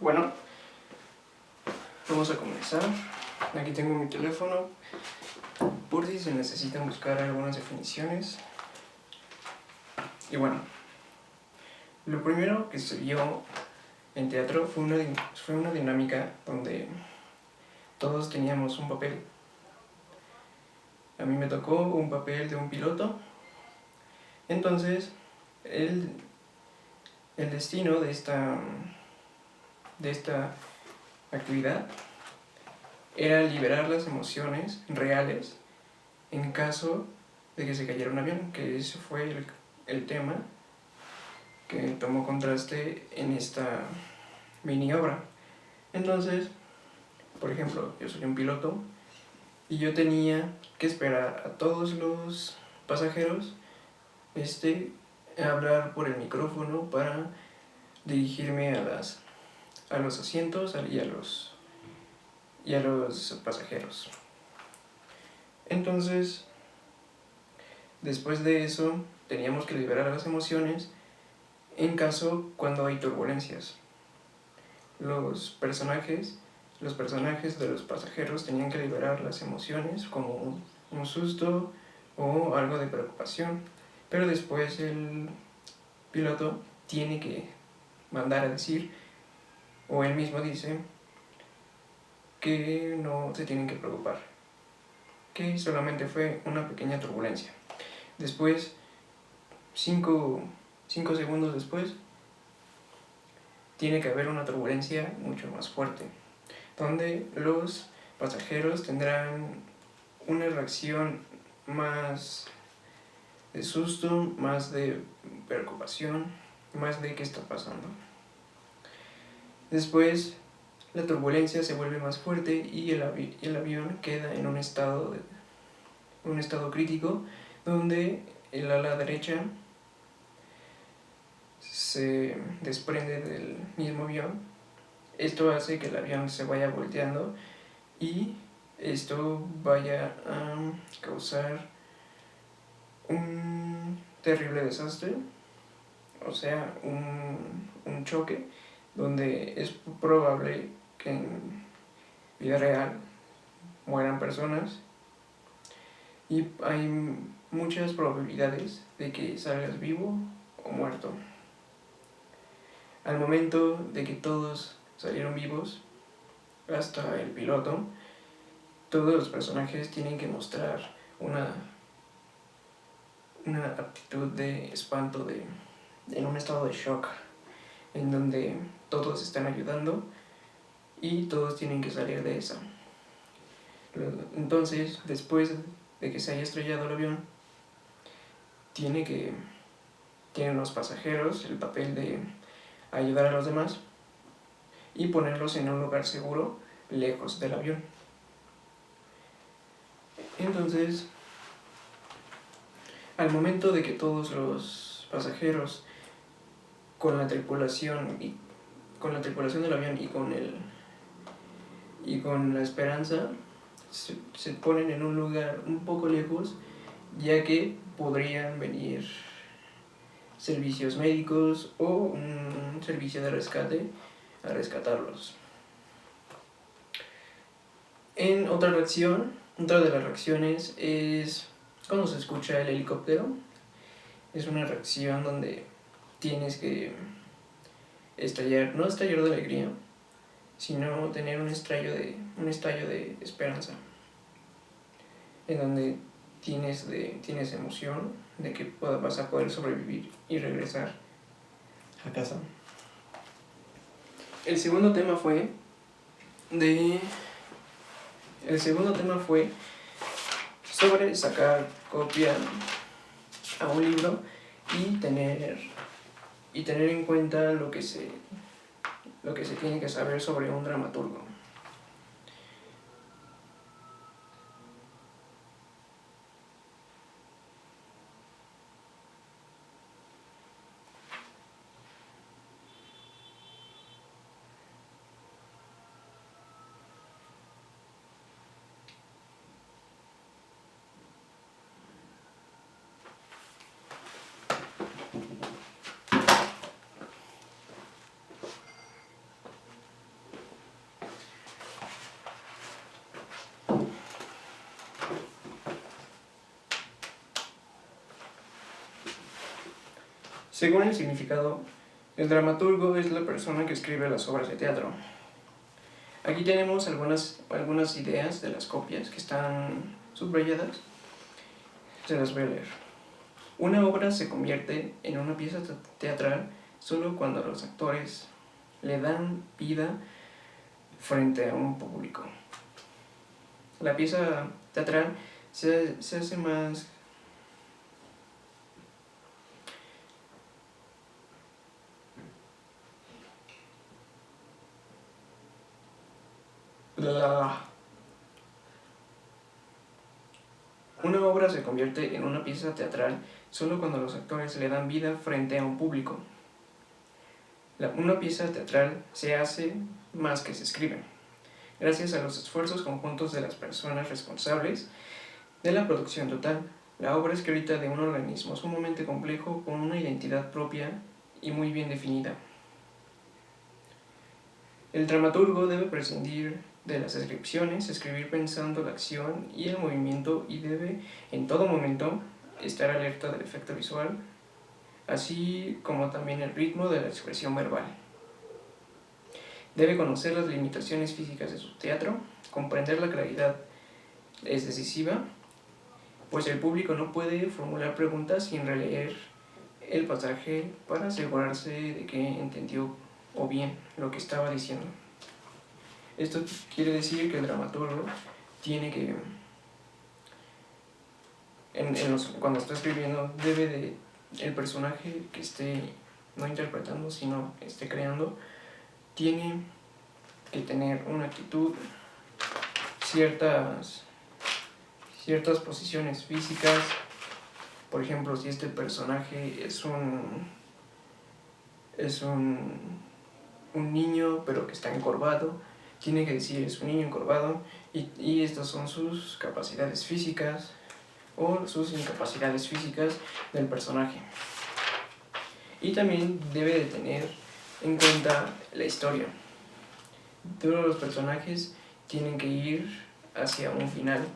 Bueno, vamos a comenzar. Aquí tengo mi teléfono por si se necesitan buscar algunas definiciones. Y bueno, lo primero que se vio en teatro fue una dinámica donde todos teníamos un papel. A mí me tocó un papel de un piloto. Entonces, el destino de esta actividad era liberar las emociones reales en caso de que se cayera un avión, que ese fue el tema que tomó contraste en esta mini obra. Entonces, por ejemplo, yo soy un piloto y yo tenía que esperar a todos los pasajeros hablar por el micrófono para dirigirme a los asientos y a los pasajeros. Entonces, después de eso, teníamos que liberar las emociones en caso cuando hay turbulencias. Los personajes de los pasajeros tenían que liberar las emociones como un susto o algo de preocupación, pero después el piloto tiene que mandar a decir, o él mismo dice, que no se tienen que preocupar, que solamente fue una pequeña turbulencia. Después, 5 segundos después, tiene que haber una turbulencia mucho más fuerte, donde los pasajeros tendrán una reacción más de susto, más de preocupación, más de qué está pasando. Después, la turbulencia se vuelve más fuerte y el avión queda en un estado crítico, donde el ala derecha se desprende del mismo avión. Esto hace que el avión se vaya volteando y esto vaya a causar un terrible desastre, o sea, un choque donde es probable que en vida real mueran personas y hay muchas probabilidades de que salgas vivo o muerto. Al momento de que todos salieron vivos, hasta el piloto, todos los personajes tienen que mostrar una actitud de espanto, en un estado de shock, en donde todos están ayudando y todos tienen que salir de esa. Entonces, después de que se haya estrellado el avión, tienen los pasajeros el papel de ayudar a los demás y ponerlos en un lugar seguro, lejos del avión. Entonces, al momento de que todos los pasajeros con la tripulación del avión y con la esperanza se ponen en un lugar un poco lejos, ya que podrían venir servicios médicos o un servicio de rescate a rescatarlos. Otra de las reacciones es cuando se escucha el helicóptero. Es una reacción donde tienes que no estallar de alegría, sino tener un estallo de esperanza, en donde tienes emoción de que vas a poder sobrevivir y regresar a casa. El segundo tema fue sobre sacar copia a un libro y tener en cuenta lo que se tiene que saber sobre un dramaturgo. Según el significado, el dramaturgo es la persona que escribe las obras de teatro. Aquí tenemos algunas ideas de las copias que están subrayadas. Se las voy a leer. Una obra se convierte en una pieza teatral solo cuando los actores le dan vida frente a un público. La pieza teatral se hace más Una obra se convierte en una pieza teatral solo cuando los actores le dan vida frente a un público. Una pieza teatral se hace más que se escribe, gracias a los esfuerzos conjuntos de las personas responsables de la producción total. La obra escrita de un organismo sumamente complejo con una identidad propia y muy bien definida. El dramaturgo debe prescindir de las descripciones, escribir pensando la acción y el movimiento y debe en todo momento estar alerta del efecto visual, así como también el ritmo de la expresión verbal. Debe conocer las limitaciones físicas de su teatro, comprender la claridad es decisiva, pues el público no puede formular preguntas sin releer el pasaje para asegurarse de que entendió o bien lo que estaba diciendo. Esto quiere decir que el dramaturgo tiene que, cuando está escribiendo, el personaje que esté no interpretando, sino esté creando, tiene que tener una actitud, ciertas posiciones físicas. Por ejemplo, si este personaje es un niño pero que está encorvado, tiene que decir es un niño encorvado y estas son sus capacidades físicas o sus incapacidades físicas del personaje. Y también debe de tener en cuenta la historia. Todos los personajes tienen que ir hacia un final.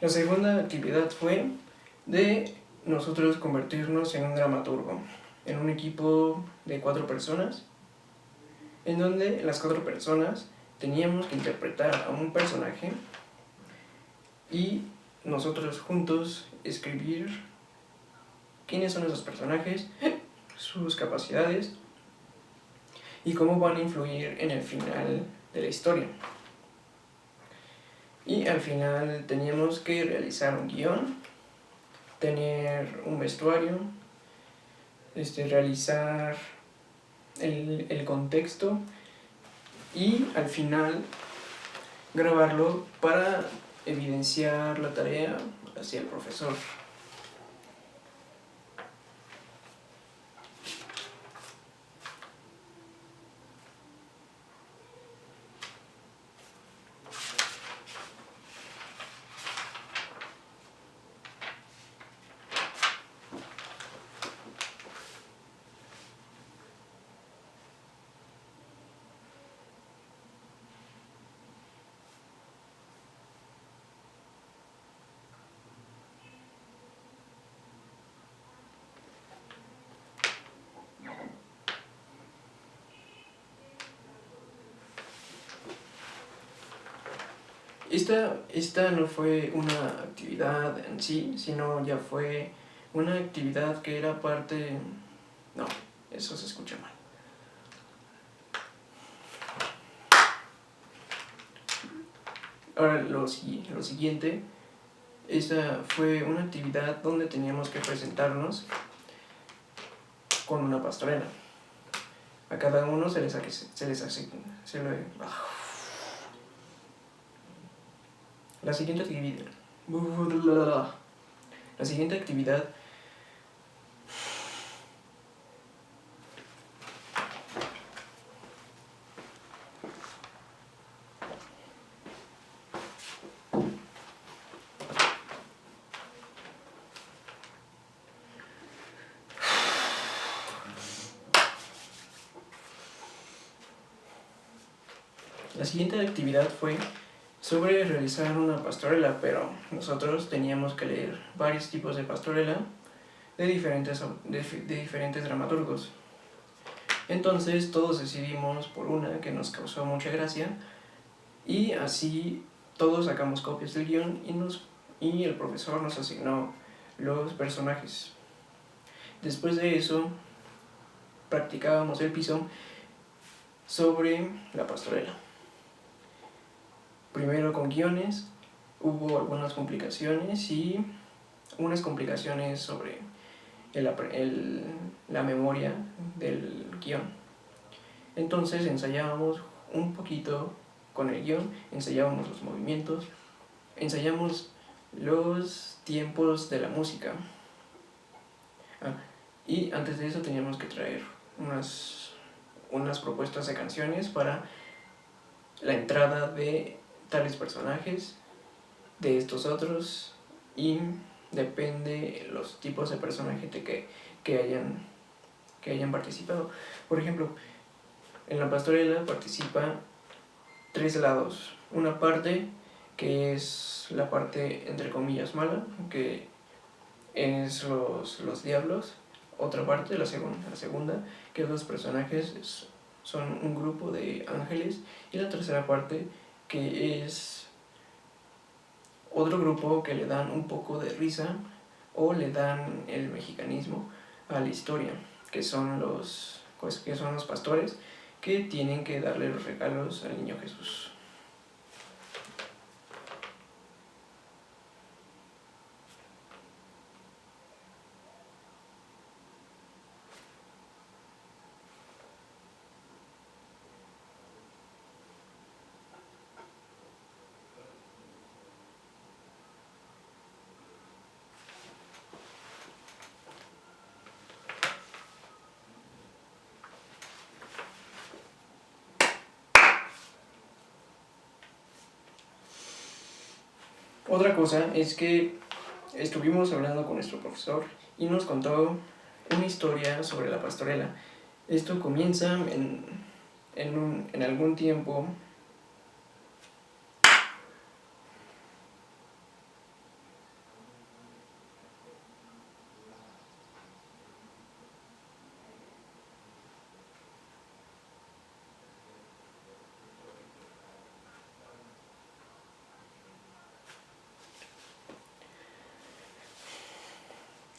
La segunda actividad fue de nosotros convertirnos en un dramaturgo, en un equipo de 4 personas, en donde las 4 personas teníamos que interpretar a un personaje y nosotros juntos escribir quiénes son esos personajes, sus capacidades y cómo van a influir en el final de la historia. Y al final teníamos que realizar un guión, tener un vestuario, realizar el contexto y al final grabarlo para evidenciar la tarea hacia el profesor. Esta no fue una actividad en sí, sino ya fue una actividad que era parte... No, eso se escucha mal. Ahora lo siguiente, esta fue una actividad donde teníamos que presentarnos con una pastorela. A cada uno se les asigna. La siguiente actividad La siguiente actividad fue sobre realizar una pastorela, pero nosotros teníamos que leer varios tipos de pastorela de diferentes dramaturgos. Entonces todos decidimos por una que nos causó mucha gracia y así todos sacamos copias del guión y el profesor nos asignó los personajes. Después de eso practicábamos el piso sobre la pastorela. Primero con guiones, hubo algunas complicaciones y unas complicaciones sobre la memoria del guión. Entonces ensayábamos un poquito con el guión, ensayábamos los movimientos, ensayamos los tiempos de la música. Y antes de eso teníamos que traer unas propuestas de canciones para la entrada de tales personajes, de estos otros, y depende los tipos de personajes que hayan participado. Por ejemplo, en la pastorela participan 3 lados. Una parte que es la parte entre comillas mala, que es los diablos. Otra parte, la segunda, que los personajes son un grupo de ángeles. Y la tercera parte, que es otro grupo que le dan un poco de risa o le dan el mexicanismo a la historia, que son los pastores que tienen que darle los regalos al niño Jesús. Otra cosa es que estuvimos hablando con nuestro profesor y nos contó una historia sobre la pastorela. Esto comienza en algún tiempo.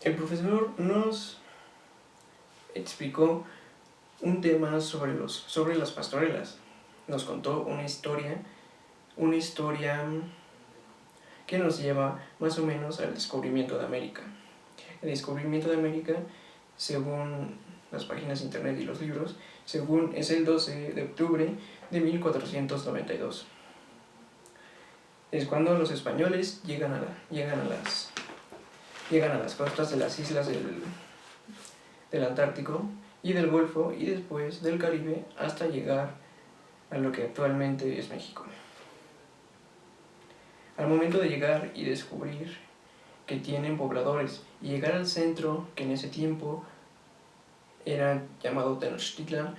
El profesor nos explicó un tema sobre las pastorelas. Nos contó una historia que nos lleva más o menos al descubrimiento de América. El descubrimiento de América, según las páginas de internet y los libros, es el 12 de octubre de 1492. Es cuando los españoles llegan a las costas de las islas del Antártico y del Golfo y después del Caribe hasta llegar a lo que actualmente es México. Al momento de llegar y descubrir que tienen pobladores y llegar al centro, que en ese tiempo era llamado Tenochtitlan,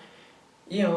y ahora